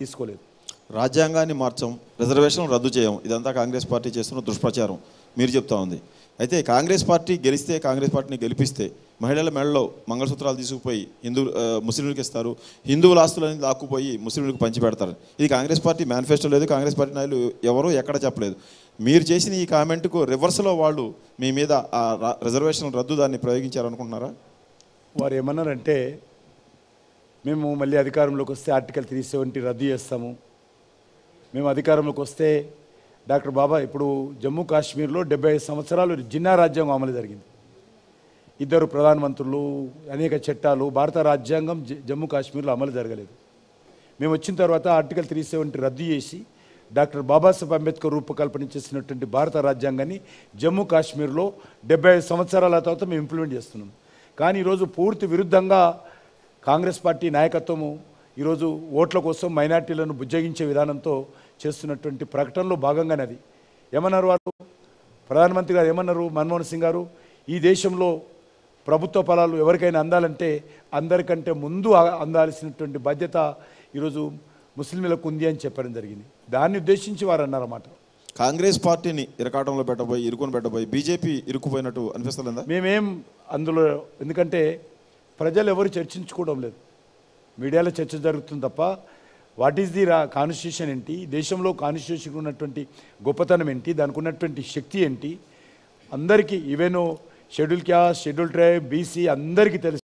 తీసుకోలేదు. రాజ్యాంగాన్ని మార్చం, రిజర్వేషన్లు రద్దు చేయం, ఇదంతా కాంగ్రెస్ పార్టీ చేస్తున్న దుష్ప్రచారం మీరు చెప్తా ఉంది. అయితే కాంగ్రెస్ పార్టీ గెలిస్తే, కాంగ్రెస్ పార్టీని గెలిపిస్తే మహిళల మెడలో మంగళసూత్రాలు తీసుకుపోయి ముస్లింలకు ఇస్తారు, హిందువుల ఆస్తులని దాక్కుపోయి ముస్లింలకు పంచిపెడతారు. ఇది కాంగ్రెస్ పార్టీ మేనిఫెస్టో లేదు, కాంగ్రెస్ పార్టీ నాయకులు ఎవరూ ఎక్కడ చెప్పలేదు. మీరు చేసిన ఈ కామెంట్కు రివర్స్లో వాళ్ళు మీ మీద ఆ రిజర్వేషన్ రద్దు దాన్ని ప్రయోగించారనుకుంటున్నారా? వారు ఏమన్నారంటే, మేము మళ్ళీ అధికారంలోకి వస్తే ఆర్టికల్ 370 రద్దు చేస్తాము, మేము అధికారంలోకి వస్తే డాక్టర్ బాబా ఇప్పుడు జమ్మూ కాశ్మీర్లో 75 సంవత్సరాలు జిన్నా రాజ్యాంగం అమలు జరిగింది. ఇద్దరు ప్రధానమంత్రులు, అనేక చట్టాలు, భారత రాజ్యాంగం జమ్మూ కాశ్మీర్లో అమలు జరగలేదు. మేము వచ్చిన తర్వాత ఆర్టికల్ 370 రద్దు చేసి డాక్టర్ బాబాసాహెబ్ అంబేద్కర్ రూపకల్పన చేసినటువంటి భారత రాజ్యాంగాన్ని జమ్మూ కాశ్మీర్లో 75 సంవత్సరాల తర్వాత మేము ఇంప్లిమెంట్ చేస్తున్నాం. కానీ ఈరోజు పూర్తి విరుద్ధంగా కాంగ్రెస్ పార్టీ నాయకత్వము ఈరోజు ఓట్ల కోసం మైనార్టీలను బుజ్జగించే విధానంతో చేస్తున్నటువంటి ప్రకటనలో భాగంగానే అది ఏమన్నారు వారు, ప్రధానమంత్రి గారు ఏమన్నారు, మన్మోహన్ సింగ్ గారు, ఈ దేశంలో ప్రభుత్వ ఫలాలు ఎవరికైనా అందాలంటే అందరికంటే ముందు అందాల్సినటువంటి బాధ్యత ఈరోజు ముస్లింలకు ఉంది అని చెప్పడం జరిగింది. దాన్ని ఉద్దేశించి వారు అన్నారన్నమాట. కాంగ్రెస్ పార్టీని ఇరకాటంలో ఇరుకుని పెట్టబోయి బీజేపీ ఇరుక్కుపోయినట్టు అనిపిస్తుందా? మేమేం అందులో, ఎందుకంటే ప్రజలు ఎవరు చర్చించుకోవడం లేదు, మీడియాలో చర్చ జరుగుతుంది తప్ప వాట్ ఈస్ ది కాన్స్టిట్యూషన్ ఏంటి, దేశంలో కాన్స్టిట్యూషన్కి ఉన్నటువంటి గొప్పతనం ఏంటి, దానికి ఉన్నటువంటి శక్తి ఏంటి అందరికీ, even schedule caste, schedule tribe, BC అందరికీ తెలుసు.